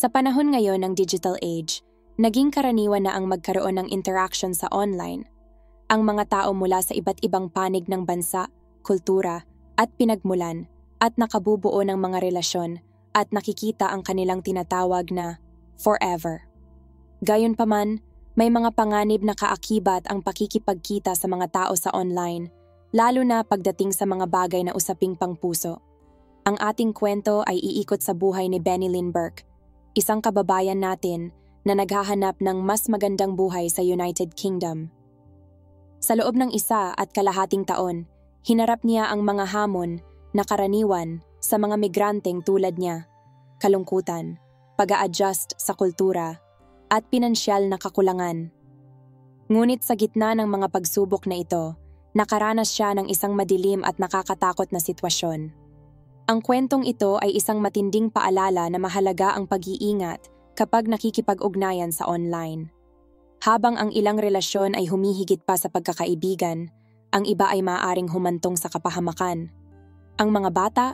Sa panahon ngayon ng digital age, naging karaniwan na ang magkaroon ng interaction sa online. Ang mga tao mula sa iba't ibang panig ng bansa, kultura, at pinagmulan at nakabubuo ng mga relasyon at nakikita ang kanilang tinatawag na forever. Gayunpaman, may mga panganib na kaakibat ang pakikipagkita sa mga tao sa online, lalo na pagdating sa mga bagay na usaping pangpuso. Ang ating kwento ay iikot sa buhay ni Benny Lynn Burke, isang kababayan natin na naghahanap ng mas magandang buhay sa United Kingdom. Sa loob ng 1.5 taon, hinarap niya ang mga hamon na karaniwan sa mga migranteng tulad niya, kalungkutan, pag-a-adjust sa kultura, at pinansyal na kakulangan. Ngunit sa gitna ng mga pagsubok na ito, nakaranas siya ng isang madilim at nakakatakot na sitwasyon. Ang kwentong ito ay isang matinding paalala na mahalaga ang pag-iingat kapag nakikipag-ugnayan sa online. Habang ang ilang relasyon ay humihigit pa sa pagkakaibigan, ang iba ay maaaring humantong sa kapahamakan. Ang mga bata,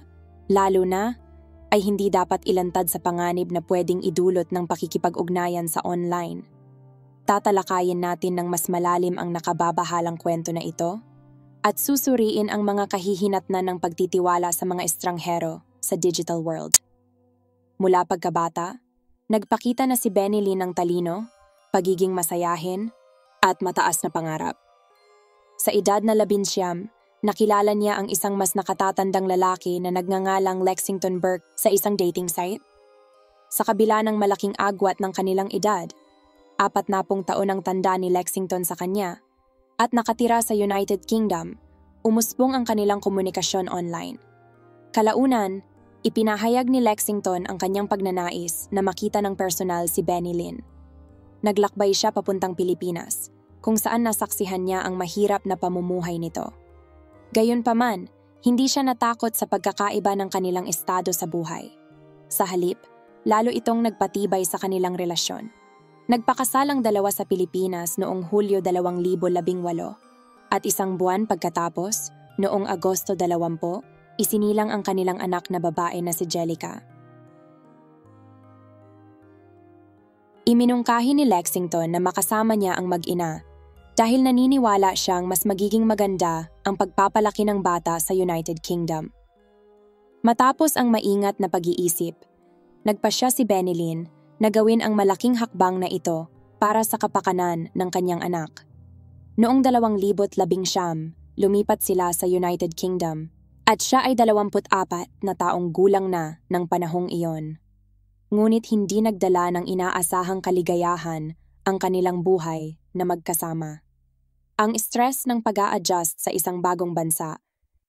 lalo na, ay hindi dapat ilantad sa panganib na pwedeng idulot ng pakikipag-ugnayan sa online. Tatalakayin natin ng mas malalim ang nakababahalang kwento na ito at susuriin ang mga kahihinatnan ng pagtitiwala sa mga estranghero sa digital world. Mula pagkabata, nagpakita na si Benny Lynn ng talino, pagiging masayahin, at mataas na pangarap. Sa edad na 19, nakilala niya ang isang mas nakatatandang lalaki na nagngangalang Lexington Burke sa isang dating site. Sa kabila ng malaking agwat ng kanilang edad, 40 taon ang tanda ni Lexington sa kanya, at nakatira sa United Kingdom, umusbong ang kanilang komunikasyon online. Kalaunan, ipinahayag ni Lexington ang kanyang pagnanais na makita ng personal si Benny Lynn. Naglakbay siya papuntang Pilipinas, kung saan nasaksihan niya ang mahirap na pamumuhay nito. Gayunpaman, hindi siya natakot sa pagkakaiba ng kanilang estado sa buhay. Sa halip, lalo itong nagpatibay sa kanilang relasyon. Nagpakasal ang dalawa sa Pilipinas noong Hulyo 2018 at isang buwan pagkatapos, noong Agosto 20, isinilang ang kanilang anak na babae na si Jellica. Iminungkahi ni Lexington na makasama niya ang mag-ina dahil naniniwala siyang mas magiging maganda ang pagpapalaki ng bata sa United Kingdom. Matapos ang maingat na pag-iisip, nagpasya si Benny Lynn na gawin ang malaking hakbang na ito para sa kapakanan ng kanyang anak. Noong 2019, lumipat sila sa United Kingdom at siya ay 24 na taong gulang na ng panahong iyon. Ngunit hindi nagdala ng inaasahang kaligayahan ang kanilang buhay na magkasama. Ang stress ng pag-a-adjust sa isang bagong bansa,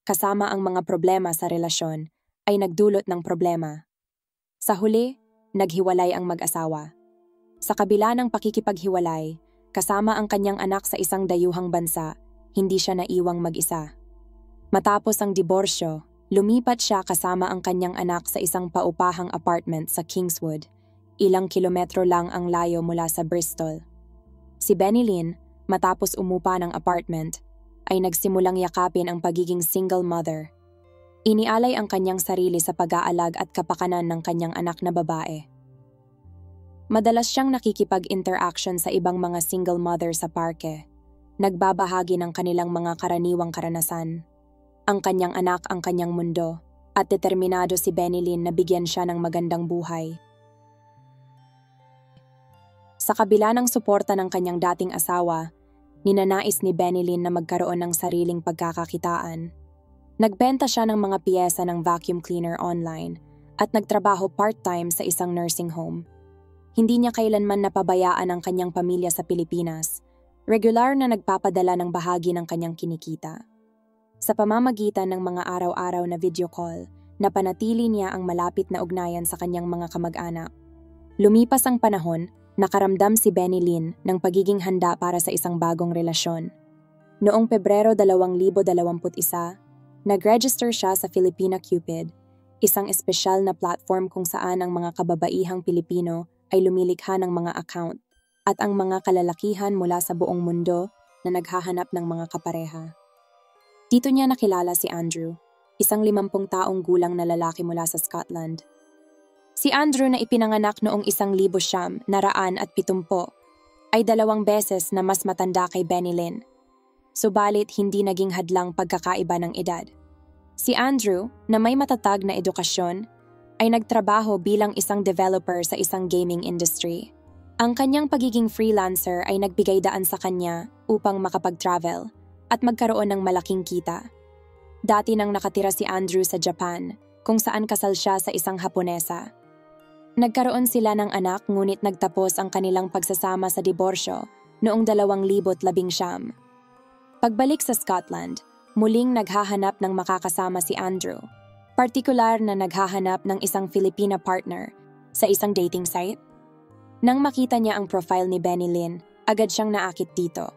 kasama ang mga problema sa relasyon, ay nagdulot ng problema. Sa huli, naghiwalay ang mag-asawa. Sa kabila ng pakikipaghiwalay, kasama ang kanyang anak sa isang dayuhang bansa, hindi siya naiwang mag-isa. Matapos ang diborsyo, lumipat siya kasama ang kanyang anak sa isang paupahang apartment sa Kingswood. Ilang kilometro lang ang layo mula sa Bristol. Si Benny Lynn, matapos umupa ng apartment, ay nagsimulang yakapin ang pagiging single mother. Inialay ang kanyang sarili sa pag-aalag at kapakanan ng kanyang anak na babae. Madalas siyang nakikipag-interaction sa ibang mga single mother sa parke, nagbabahagi ng kanilang mga karaniwang karanasan. Ang kanyang anak ang kanyang mundo, at determinado si Benny Lynn na bigyan siya ng magandang buhay. Sa kabila ng suporta ng kanyang dating asawa, ninanais ni Benny Lynn na magkaroon ng sariling pagkakakitaan. Nagbenta siya ng mga piyesa ng vacuum cleaner online at nagtrabaho part-time sa isang nursing home. Hindi niya kailanman napabayaan ang kanyang pamilya sa Pilipinas, regular na nagpapadala ng bahagi ng kanyang kinikita. Sa pamamagitan ng mga araw-araw na video call, napanatili niya ang malapit na ugnayan sa kanyang mga kamag-anak. Lumipas ang panahon, nakaramdam si Benny Lynn ng pagiging handa para sa isang bagong relasyon. Noong Pebrero 2021, nag-register siya sa Filipina Cupid, isang espesyal na platform kung saan ang mga kababaihang Pilipino ay lumilikha ng mga account at ang mga kalalakihan mula sa buong mundo na naghahanap ng mga kapareha. Dito niya nakilala si Andrew, isang 50 taong gulang na lalaki mula sa Scotland. Si Andrew na ipinanganak noong 1970 ay 2 beses na mas matanda kay Benilyn. Subalit hindi naging hadlang pagkakaiba ng edad. Si Andrew, na may matatag na edukasyon, ay nagtrabaho bilang isang developer sa isang gaming industry. Ang kanyang pagiging freelancer ay nagbigay daan sa kanya upang makapag-travel at magkaroon ng malaking kita. Dati nang nakatira si Andrew sa Japan, kung saan kasal siya sa isang Haponesa. Nagkaroon sila ng anak ngunit nagtapos ang kanilang pagsasama sa diborsyo noong 2019. Pagbalik sa Scotland, muling naghahanap ng makakasama si Andrew, partikular na naghahanap ng isang Filipina partner sa isang dating site. Nang makita niya ang profile ni Benilyn, agad siyang naakit dito.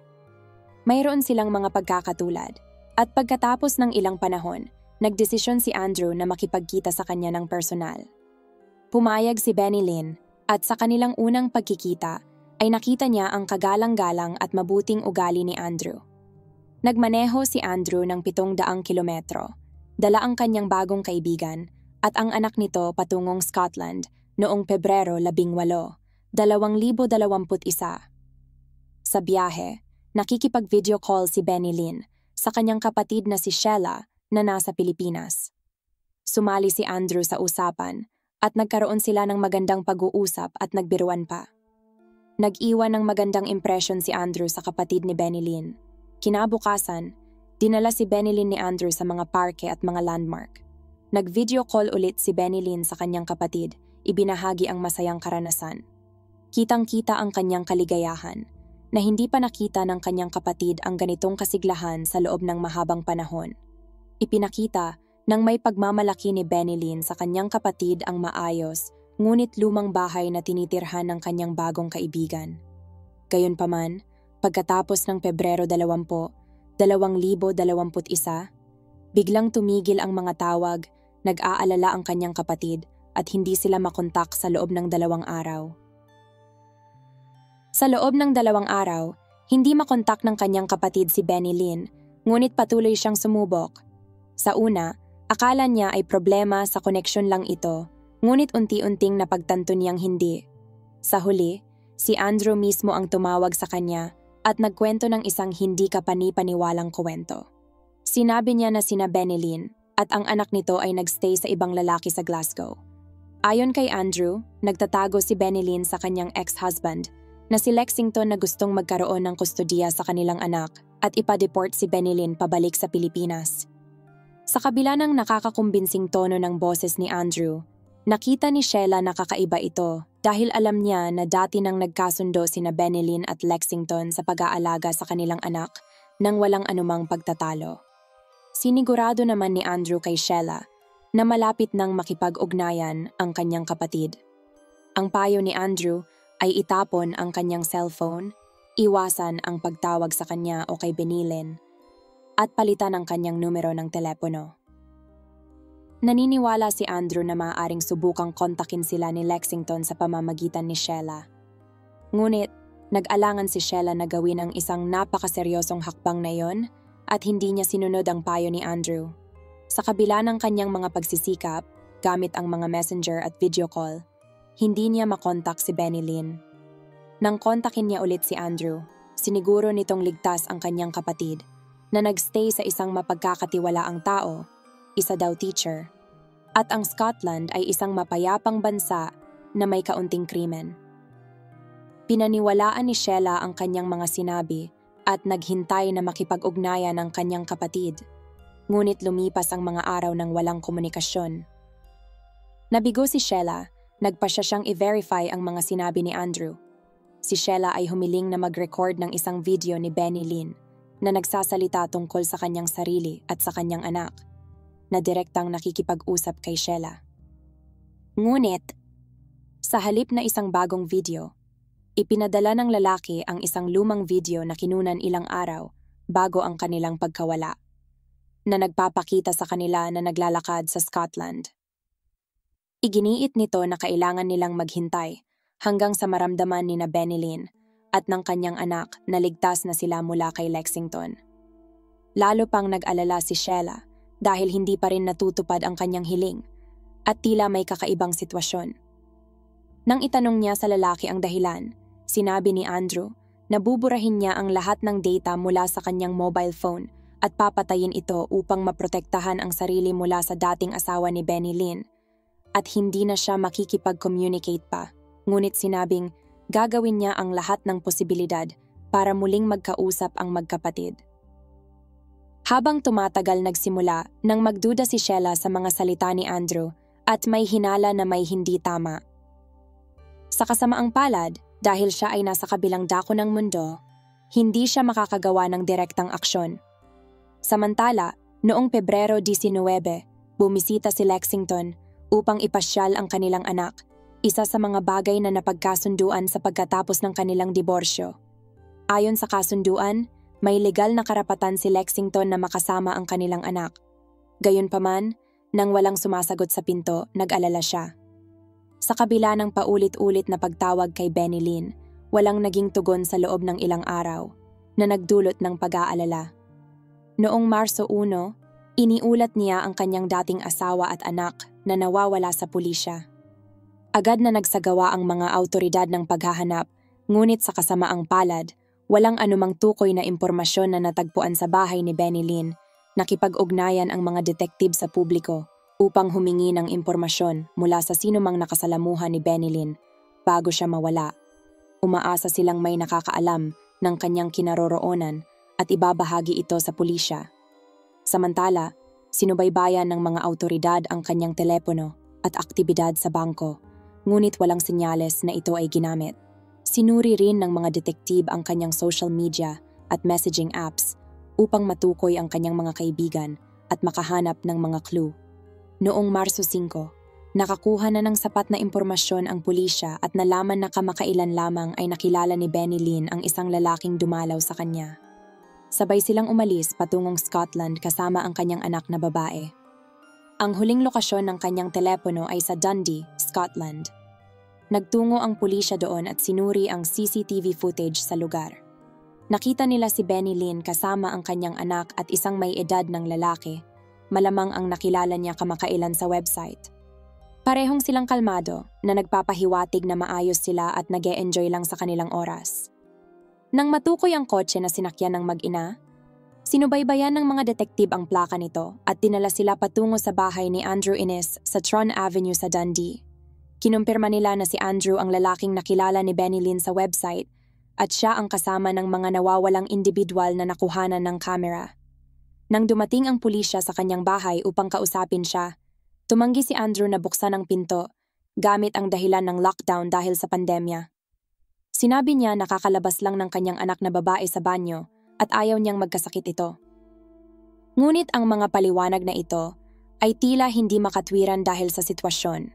Mayroon silang mga pagkakatulad at pagkatapos ng ilang panahon, nagdesisyon si Andrew na makipagkita sa kanya ng personal. Pumayag si Benilyn at sa kanilang unang pagkikita ay nakita niya ang kagalang-galang at mabuting ugali ni Andrew. Nagmaneho si Andrew ng 700 kilometro, dala ang kanyang bagong kaibigan at ang anak nito patungong Scotland noong Pebrero 18, 2021. Sa biyahe, nakikipag-video call si Benilyn sa kanyang kapatid na si Sheila na nasa Pilipinas. Sumali si Andrew sa usapan at nagkaroon sila ng magandang pag-uusap at nagbiruan pa. Nag-iwan ng magandang impression si Andrew sa kapatid ni Benilyn. Kinabukasan, dinala si Benilyn ni Andrew sa mga parke at mga landmark. Nag-video call ulit si Benilyn sa kanyang kapatid, ibinahagi ang masayang karanasan. Kitang-kita ang kanyang kaligayahan, na hindi pa nakita ng kanyang kapatid ang ganitong kasiglahan sa loob ng mahabang panahon. Ipinakita nang may pagmamalaki ni Benilyn sa kanyang kapatid ang maayos, ngunit lumang bahay na tinitirhan ng kanyang bagong kaibigan. Gayunpaman, pagkatapos ng Pebrero 2021, biglang tumigil ang mga tawag, nag-aalala ang kanyang kapatid at hindi sila makontak sa loob ng 2 araw. Sa loob ng 2 araw, hindi makontak ng kanyang kapatid si Benilyn, ngunit patuloy siyang sumubok. Sa una, akala niya ay problema sa koneksyon lang ito, ngunit unti-unting napagtanto niyang hindi. Sa huli, si Andrew mismo ang tumawag sa kanya at nagkwento ng isang hindi kapani-paniwalang kwento. Sinabi niya na sina Benilyn at ang anak nito ay nagstay sa ibang lalaki sa Glasgow. Ayon kay Andrew, nagtatago si Benilyn sa kanyang ex-husband na si Lexington na gustong magkaroon ng kustodiya sa kanilang anak at ipa-deport si Benilyn pabalik sa Pilipinas. Sa kabila ng nakakakumbinsing tono ng boses ni Andrew, nakita ni Sheila na kakaiba ito dahil alam niya na dati nang nagkasundo sina Benilyn at Lexington sa pag-aalaga sa kanilang anak nang walang anumang pagtatalo. Sinigurado naman ni Andrew kay Sheila na malapit nang makipag-ugnayan ang kanyang kapatid. Ang payo ni Andrew ay itapon ang kanyang cellphone, iwasan ang pagtawag sa kanya o kay Benilyn, at palitan ang kanyang numero ng telepono. Naniniwala si Andrew na maaaring subukang kontakin sila ni Lexington sa pamamagitan ni Sheila. Ngunit, nag-alangan si Sheila na gawin ang isang napakaseryosong hakbang na yon at hindi niya sinunod ang payo ni Andrew. Sa kabila ng kanyang mga pagsisikap, gamit ang mga messenger at video call, hindi niya makontak si Benilyn. Nang kontakin niya ulit si Andrew, siniguro nitong ligtas ang kanyang kapatid na nagstay sa isang mapagkakatiwalaang tao, isa daw teacher, at ang Scotland ay isang mapayapang bansa na may kaunting krimen. Pinaniwalaan ni Sheila ang kanyang mga sinabi at naghintay na makipag-ugnayan ang kanyang kapatid, ngunit lumipas ang mga araw ng walang komunikasyon. Nabigo si Sheila, nagpasya siyang i-verify ang mga sinabi ni Andrew. Si Sheila ay humiling na mag-record ng isang video ni Benilyn na nagsasalita tungkol sa kanyang sarili at sa kanyang anak, na direktang nakikipag-usap kay Sheila. Ngunit, sa halip na isang bagong video, ipinadala ng lalaki ang isang lumang video na kinunan ilang araw bago ang kanilang pagkawala, na nagpapakita sa kanila na naglalakad sa Scotland. Iginiit nito na kailangan nilang maghintay hanggang sa maramdaman ni na Benilyn at ng kanyang anak na ligtas na sila mula kay Lexington. Lalo pang nag-alala si Sheila dahil hindi pa rin natutupad ang kanyang hiling at tila may kakaibang sitwasyon. Nang itanong niya sa lalaki ang dahilan, sinabi ni Andrew na buburahin niya ang lahat ng data mula sa kanyang mobile phone at papatayin ito upang maprotektahan ang sarili mula sa dating asawa ni Benny Lynn. At hindi na siya makikipag-communicate pa, ngunit sinabing gagawin niya ang lahat ng posibilidad para muling magkausap ang magkapatid. Habang tumatagal nagsimula nang magduda si Sheila sa mga salita ni Andrew at may hinala na may hindi tama. Sa kasamaang palad, dahil siya ay nasa kabilang dako ng mundo, hindi siya makakagawa ng direktang aksyon. Samantala, noong Pebrero 19, bumisita si Lexington upang ipasyal ang kanilang anak, isa sa mga bagay na napagkasunduan sa pagkatapos ng kanilang diborsyo. Ayon sa kasunduan, may legal na karapatan si Lexington na makasama ang kanilang anak. Gayunpaman, nang walang sumasagot sa pinto, nag-alala siya. Sa kabila ng paulit-ulit na pagtawag kay Benny Lynn, walang naging tugon sa loob ng ilang araw na nagdulot ng pag-aalala. Noong Marso 1, iniulat niya ang kanyang dating asawa at anak na nawawala sa pulisya. Agad na nagsagawa ang mga awtoridad ng paghahanap, ngunit sa kasamaang palad, walang anumang tukoy na impormasyon na natagpuan sa bahay ni Benny Lynn. Nakipag-ugnayan ang mga detektib sa publiko upang humingi ng impormasyon mula sa sinumang nakasalamuhan ni Benny Lynn bago siya mawala. Umaasa silang may nakakaalam ng kanyang kinaroroonan at ibabahagi ito sa pulisya. Samantala, sinubaybayan ng mga awtoridad ang kanyang telepono at aktibidad sa bangko, ngunit walang senyales na ito ay ginamit. Sinuri rin ng mga detektib ang kanyang social media at messaging apps upang matukoy ang kanyang mga kaibigan at makahanap ng mga clue. Noong Marso 5, nakakuha na ng sapat na impormasyon ang pulisya at nalaman na kamakailan lamang ay nakilala ni Benny Lynn ang isang lalaking dumalaw sa kanya. Sabay silang umalis patungong Scotland kasama ang kanyang anak na babae. Ang huling lokasyon ng kanyang telepono ay sa Dundee, Scotland. Nagtungo ang pulisya doon at sinuri ang CCTV footage sa lugar. Nakita nila si Benny Lynn kasama ang kanyang anak at isang may edad ng lalaki. Malamang ang nakilala niya kamakailan sa website. Parehong silang kalmado na nagpapahiwatig na maayos sila at nag-e-enjoy lang sa kanilang oras. Nang matukoy ang kotse na sinakyan ng mag-ina, sinubaybayan ng mga detektib ang plaka nito at dinala sila patungo sa bahay ni Andrew Innes sa Tron Avenue sa Dundee. Kinumpirma nila na si Andrew ang lalaking nakilala ni Benny Lynn sa website at siya ang kasama ng mga nawawalang individual na nakuhanan ng kamera. Nang dumating ang pulisya sa kanyang bahay upang kausapin siya, tumanggi si Andrew na buksan ang pinto gamit ang dahilan ng lockdown dahil sa pandemya. Sinabi niya nakakalabas lang ng kanyang anak na babae sa banyo at ayaw niyang magkasakit ito. Ngunit ang mga paliwanag na ito ay tila hindi makatwiran dahil sa sitwasyon.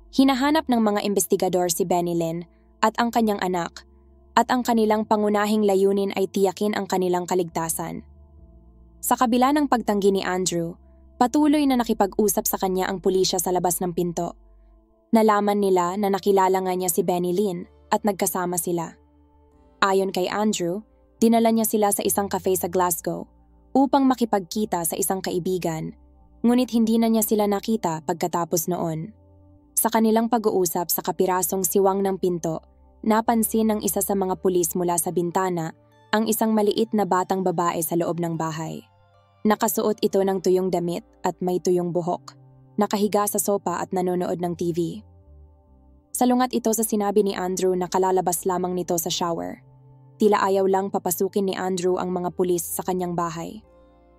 Hinahanap ng mga investigador si Benny Lynn at ang kanyang anak at ang kanilang pangunahing layunin ay tiyakin ang kanilang kaligtasan. Sa kabila ng pagtanggi ni Andrew, patuloy na nakipag-usap sa kanya ang pulisya sa labas ng pinto. Nalaman nila na nakilala nga niya si Benny Lynn at nagkasama sila. Ayon kay Andrew, dinala niya sila sa isang cafe sa Glasgow upang makipagkita sa isang kaibigan, ngunit hindi na niya sila nakita pagkatapos noon. Sa kanilang pag-uusap sa kapirasong siwang ng pinto, napansin ng isa sa mga pulis mula sa bintana ang isang maliit na batang babae sa loob ng bahay. Nakasuot ito ng tuyong damit at may tuyong buhok, nakahiga sa sopa at nanonood ng TV. Salungat ito sa sinabi ni Andrew na kalalabas lamang nito sa shower. Tila ayaw lang papasukin ni Andrew ang mga pulis sa kanyang bahay.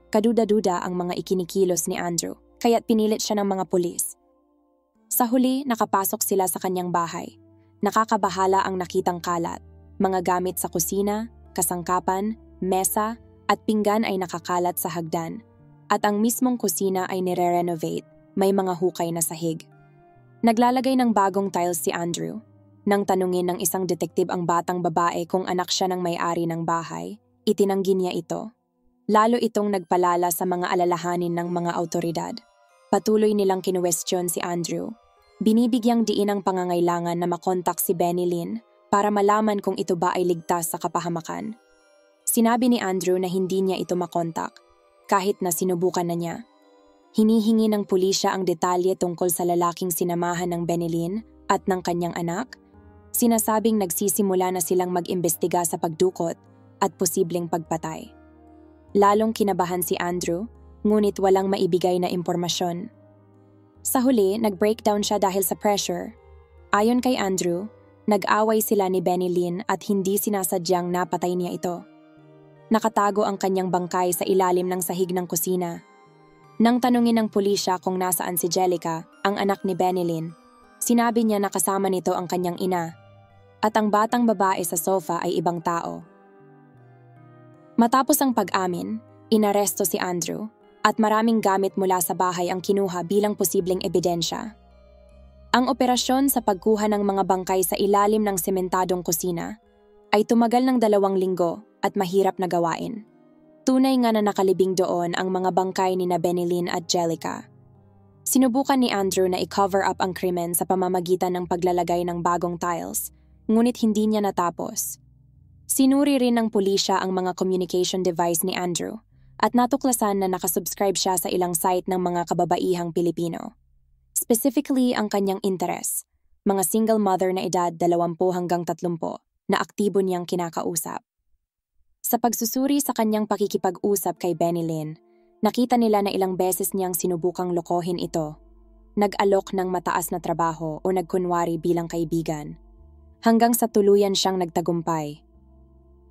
Kaduda-duda ang mga ikinikilos ni Andrew, kaya't pinilit siya ng mga pulis. Sa huli, nakapasok sila sa kanyang bahay. Nakakabahala ang nakitang kalat, mga gamit sa kusina, kasangkapan, mesa, at pinggan ay nakakalat sa hagdan, at ang mismong kusina ay nire-renovate, may mga hukay na sahig. Naglalagay ng bagong tiles si Andrew. Nang tanungin ng isang detektib ang batang babae kung anak siya ng may-ari ng bahay, itinanggi niya ito. Lalo itong nagpalala sa mga alalahanin ng mga awtoridad. Patuloy nilang kinuwestiyon si Andrew. Binibigyang diin ang pangangailangan na makontak si Benny Lynn para malaman kung ito ba ay ligtas sa kapahamakan. Sinabi ni Andrew na hindi niya ito makontak, kahit na sinubukan na niya. Hinihingi ng pulisya ang detalye tungkol sa lalaking sinamahan ng Benny Lynn at ng kanyang anak, sinasabing nagsisimula na silang mag-imbestiga sa pagdukot at posibleng pagpatay. Lalong kinabahan si Andrew, ngunit walang maibigay na impormasyon. Sa huli, nag-breakdown siya dahil sa pressure. Ayon kay Andrew, nag-away sila ni Benilyn at hindi sinasadyang napatay niya ito. Nakatago ang kanyang bangkay sa ilalim ng sahig ng kusina. Nang tanungin ng pulisya kung nasaan si Jellica, ang anak ni Benilyn, sinabi niya na kasama nito ang kanyang ina at ang batang babae sa sofa ay ibang tao. Matapos ang pag-amin, inaresto si Andrew at maraming gamit mula sa bahay ang kinuha bilang posibleng ebidensya. Ang operasyon sa pagkuha ng mga bangkay sa ilalim ng sementadong kusina ay tumagal ng 2 linggo at mahirap na gawain. Tunay nga na nakalibing doon ang mga bangkay ni Benilyn at Jellica. Sinubukan ni Andrew na i-cover up ang krimen sa pamamagitan ng paglalagay ng bagong tiles, ngunit hindi niya natapos. Sinuri rin ng pulisya ang mga communication device ni Andrew at natuklasan na nakasubscribe siya sa ilang site ng mga kababaihang Pilipino. Specifically ang kanyang interes, mga single mother na edad 20 hanggang 30 na aktibo niyang kinakausap. Sa pagsusuri sa kanyang pakikipag-usap kay Benilyn, nakita nila na ilang beses niyang sinubukang lokohin ito. Nag-alok ng mataas na trabaho o nagkunwari bilang kaibigan, hanggang sa tuluyan siyang nagtagumpay.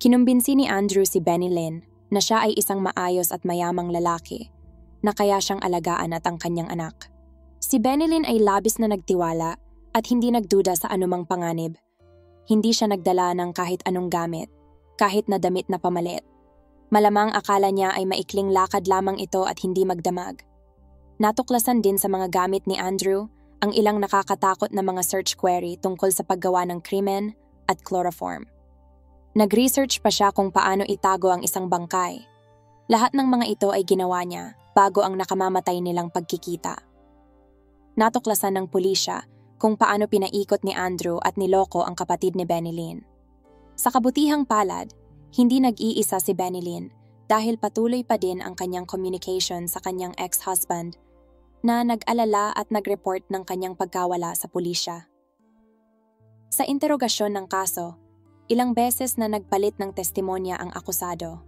Kinumbinsi ni Andrew si Benilyn na siya ay isang maayos at mayamang lalaki na kaya siyang alagaan at ang kanyang anak. Si Benilyn ay labis na nagtiwala at hindi nagduda sa anumang panganib. Hindi siya nagdala ng kahit anong gamit, kahit na damit na pamalit. Malamang akala niya ay maikling lakad lamang ito at hindi magdamag. Natuklasan din sa mga gamit ni Andrew ang ilang nakakatakot na mga search query tungkol sa paggawa ng krimen at chloroform. Nag-research pa siya kung paano itago ang isang bangkay. Lahat ng mga ito ay ginawa niya bago ang nakamamatay nilang pagkikita. Natuklasan ng pulisya kung paano pinaikot ni Andrew at niloko ang kapatid ni Benilyn. Sa kabutihang palad, hindi nag-iisa si Benilyn dahil patuloy pa din ang kanyang communication sa kanyang ex-husband na nag-alala at nag-report ng kanyang pagkawala sa pulisya. Sa interogasyon ng kaso, ilang beses na nagpalit ng testimonya ang akusado.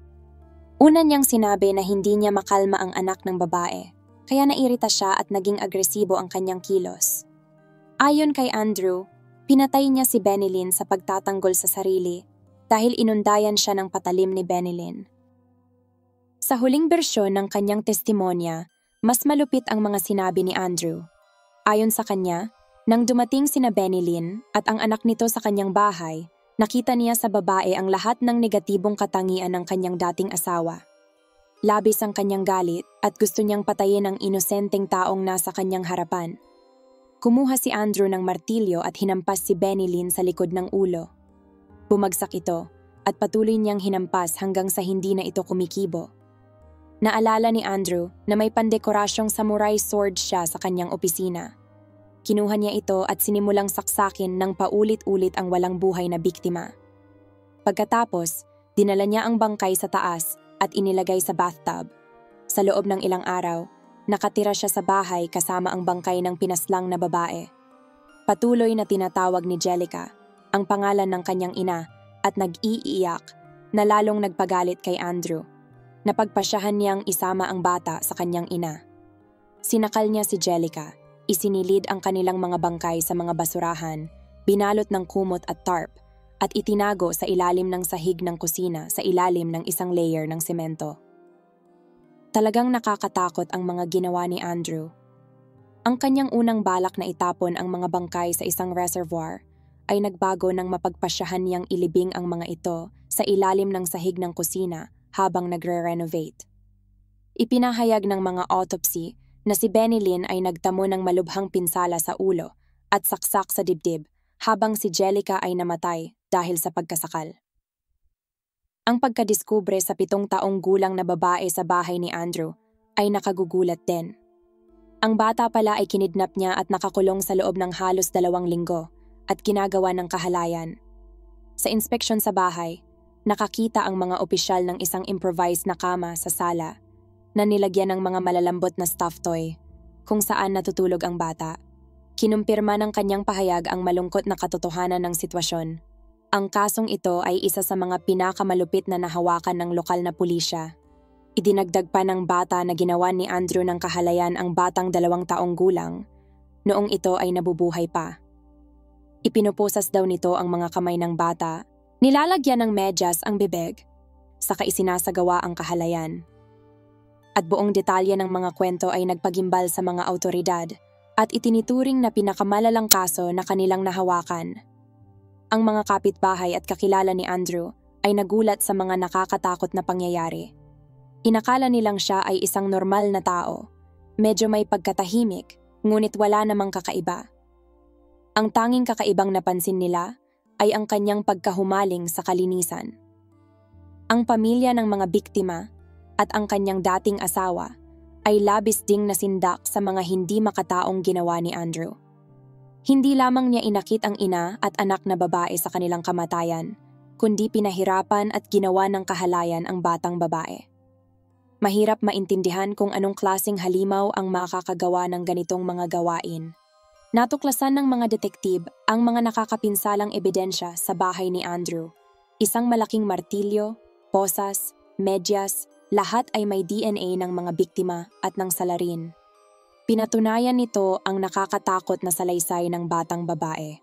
Una niyang sinabi na hindi niya makalma ang anak ng babae, kaya nairita siya at naging agresibo ang kanyang kilos. Ayon kay Andrew, pinatay niya si Benilyn sa pagtatanggol sa sarili dahil inundayan siya ng patalim ni Benilyn. Sa huling bersyon ng kanyang testimonya, mas malupit ang mga sinabi ni Andrew. Ayon sa kanya, nang dumating sina Benilyn at ang anak nito sa kanyang bahay, nakita niya sa babae ang lahat ng negatibong katangian ng kanyang dating asawa. Labis ang kanyang galit at gusto niyang patayin ang inosenteng taong nasa kanyang harapan. Kumuha si Andrew ng martilyo at hinampas si Benilyn sa likod ng ulo. Bumagsak ito at patuloy niyang hinampas hanggang sa hindi na ito kumikibo. Naalala ni Andrew na may pandekorasyong samurai sword siya sa kanyang opisina. Kinuha niya ito at sinimulang saksakin ng paulit-ulit ang walang buhay na biktima. Pagkatapos, dinala niya ang bangkay sa taas at inilagay sa bathtub. Sa loob ng ilang araw, nakatira siya sa bahay kasama ang bangkay ng pinaslang na babae. Patuloy na tinatawag ni Jellica ang pangalan ng kanyang ina at nag-iiyak na lalong nagpagalit kay Andrew. Napagpasyahan niyang isama ang bata sa kanyang ina. Sinakal niya si Jellica. Isinilid ang kanilang mga bangkay sa mga basurahan, binalot ng kumot at tarp, at itinago sa ilalim ng sahig ng kusina sa ilalim ng isang layer ng semento. Talagang nakakatakot ang mga ginawa ni Andrew. Ang kanyang unang balak na itapon ang mga bangkay sa isang reservoir ay nagbago nang mapagpasyahan niyang ilibing ang mga ito sa ilalim ng sahig ng kusina habang nagre-renovate. Ipinahayag ng mga autopsy na si Benilyn ay nagtamo ng malubhang pinsala sa ulo at saksak sa dibdib habang si Jellica ay namatay dahil sa pagkasakal. Ang pagkadiskubre sa 7 taong gulang na babae sa bahay ni Andrew ay nakagugulat din. Ang bata pala ay kinidnap niya at nakakulong sa loob ng halos 2 linggo at ginagawa ng kahalayan. Sa inspeksyon sa bahay, nakakita ang mga opisyal ng isang improvised na kama sa sala na nilagyan ng mga malalambot na stuffed toy kung saan natutulog ang bata. Kinumpirma ng kanyang pahayag ang malungkot na katotohanan ng sitwasyon. Ang kasong ito ay isa sa mga pinakamalupit na nahawakan ng lokal na pulisya. Idinagdag pa ng bata na ginawa ni Andrew ng kahalayan ang batang 2 taong gulang noong ito ay nabubuhay pa. Ipinupusas daw nito ang mga kamay ng bata, nilalagyan ng medyas ang bibig, saka isinasagawa ang kahalayan. At buong detalye ng mga kwento ay nagpagimbal sa mga awtoridad at itinituring na pinakamalalang kaso na kanilang nahawakan. Ang mga kapitbahay at kakilala ni Andrew ay nagulat sa mga nakakatakot na pangyayari. Inakala nilang siya ay isang normal na tao, medyo may pagkatahimik, ngunit wala namang kakaiba. Ang tanging kakaibang napansin nila ay ang kanyang pagkahumaling sa kalinisan. Ang pamilya ng mga biktima at ang kanyang dating asawa ay labis ding nasindak sa mga hindi makataong ginawa ni Andrew. Hindi lamang niya inakit ang ina at anak na babae sa kanilang kamatayan, kundi pinahirapan at ginawa ng kahalayan ang batang babae. Mahirap maintindihan kung anong klaseng halimaw ang makakagawa ng ganitong mga gawain. Natuklasan ng mga detektib ang mga nakakapinsalang ebidensya sa bahay ni Andrew. Isang malaking martilyo, posas, medyas, lahat ay may DNA ng mga biktima at ng salarin. Pinatunayan nito ang nakakatakot na salaysay ng batang babae.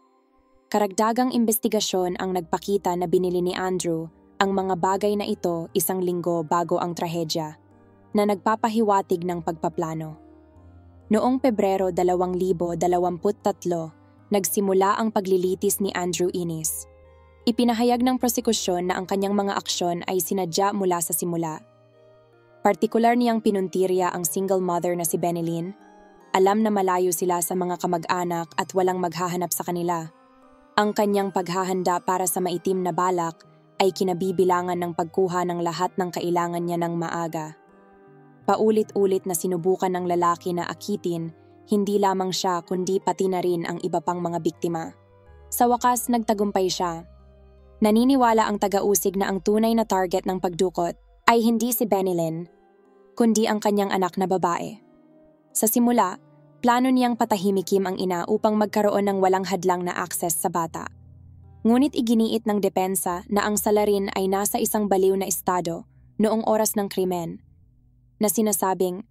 Karagdagang investigasyon ang nagpakita na binili ni Andrew ang mga bagay na ito 1 linggo bago ang trahedya, na nagpapahiwatig ng pagpaplano. Noong Pebrero 2023, nagsimula ang paglilitis ni Andrew Ines. Ipinahayag ng prosekusyon na ang kanyang mga aksyon ay sinadya mula sa simula. Partikular niyang pinuntirya ang single mother na si Benilyn. Alam na malayo sila sa mga kamag-anak at walang maghahanap sa kanila. Ang kanyang paghahanda para sa maitim na balak ay kinabibilangan ng pagkuha ng lahat ng kailangan niya ng maaga. Paulit-ulit na sinubukan ng lalaki na akitin, hindi lamang siya kundi pati na rin ang iba pang mga biktima. Sa wakas, nagtagumpay siya. Naniniwala ang taga-usig na ang tunay na target ng pagdukot ay hindi si Benilyn, kundi ang kanyang anak na babae. Sa simula, plano niyang patahimikim ang ina upang magkaroon ng walang hadlang na akses sa bata. Ngunit iginiit ng depensa na ang salarin ay nasa isang baliw na estado noong oras ng krimen, na sinasabing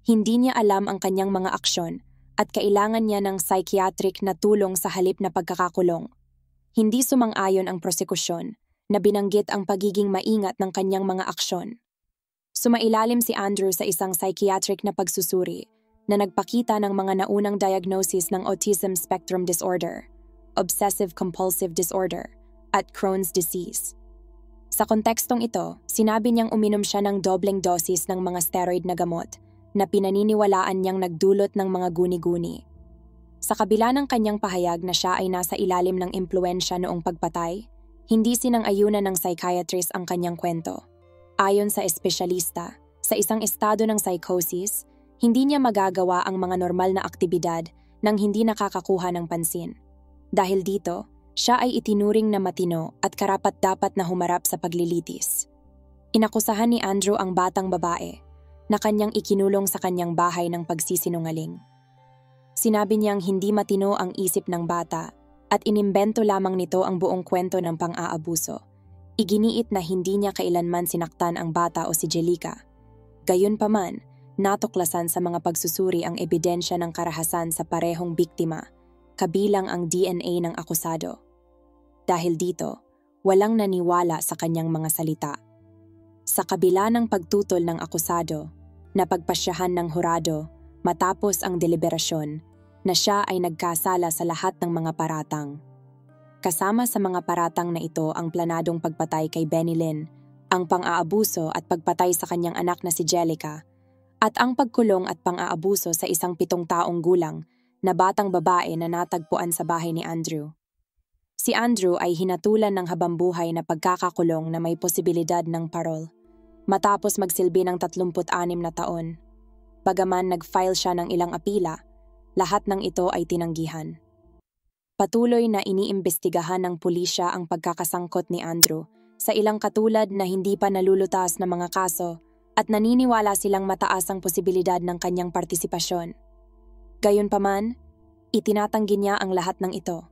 hindi niya alam ang kanyang mga aksyon at kailangan niya ng psychiatric na tulong sa halip na pagkakakulong. Hindi sumang-ayon ang prosekusyon na binanggit ang pagiging maingat ng kanyang mga aksyon. Sumailalim si Andrew sa isang psychiatric na pagsusuri na nagpakita ng mga naunang diagnosis ng autism spectrum disorder, obsessive-compulsive disorder, at Crohn's disease. Sa kontekstong ito, sinabi niyang uminom siya ng dobleng dosis ng mga steroid na gamot na pinaniniwalaan niyang nagdulot ng mga guni-guni. Sa kabila ng kanyang pahayag na siya ay nasa ilalim ng impluensya noong pagpatay, hindi sinang-ayunan ng psychiatrist ang kanyang kwento. Ayon sa espesyalista, sa isang estado ng psychosis, hindi niya magagawa ang mga normal na aktibidad nang hindi nakakakuha ng pansin. Dahil dito, siya ay itinuring na matino at karapat-dapat na humarap sa paglilitis. Inakusahan ni Andrew ang batang babae na kanyang ikinulong sa kanyang bahay ng pagsisinungaling. Sinabi niyang hindi matino ang isip ng bata at inimbento lamang nito ang buong kwento ng pang-aabuso. Iginiit na hindi niya kailanman sinaktan ang bata o si Jelica. Gayunpaman, natuklasan sa mga pagsusuri ang ebidensya ng karahasan sa parehong biktima, kabilang ang DNA ng akusado. Dahil dito, walang naniwala sa kanyang mga salita. Sa kabila ng pagtutol ng akusado, napagpasyahan ng hurado matapos ang deliberasyon na siya ay nagkasala sa lahat ng mga paratang. Kasama sa mga paratang na ito ang planadong pagpatay kay Benilyn, ang pang-aabuso at pagpatay sa kanyang anak na si Jelica, at ang pagkulong at pang-aabuso sa isang 7 taong gulang na batang babae na natagpuan sa bahay ni Andrew. Si Andrew ay hinatulan ng habambuhay na pagkakakulong na may posibilidad ng parol, matapos magsilbi ng 36 na taon. Bagaman nag-file siya ng ilang apila, lahat ng ito ay tinanggihan. Patuloy na iniimbestigahan ng pulisya ang pagkakasangkot ni Andrew sa ilang katulad na hindi pa nalulutas na mga kaso at naniniwala silang mataas ang posibilidad ng kanyang partisipasyon. Gayunpaman, Itinatanggi niya ang lahat ng ito.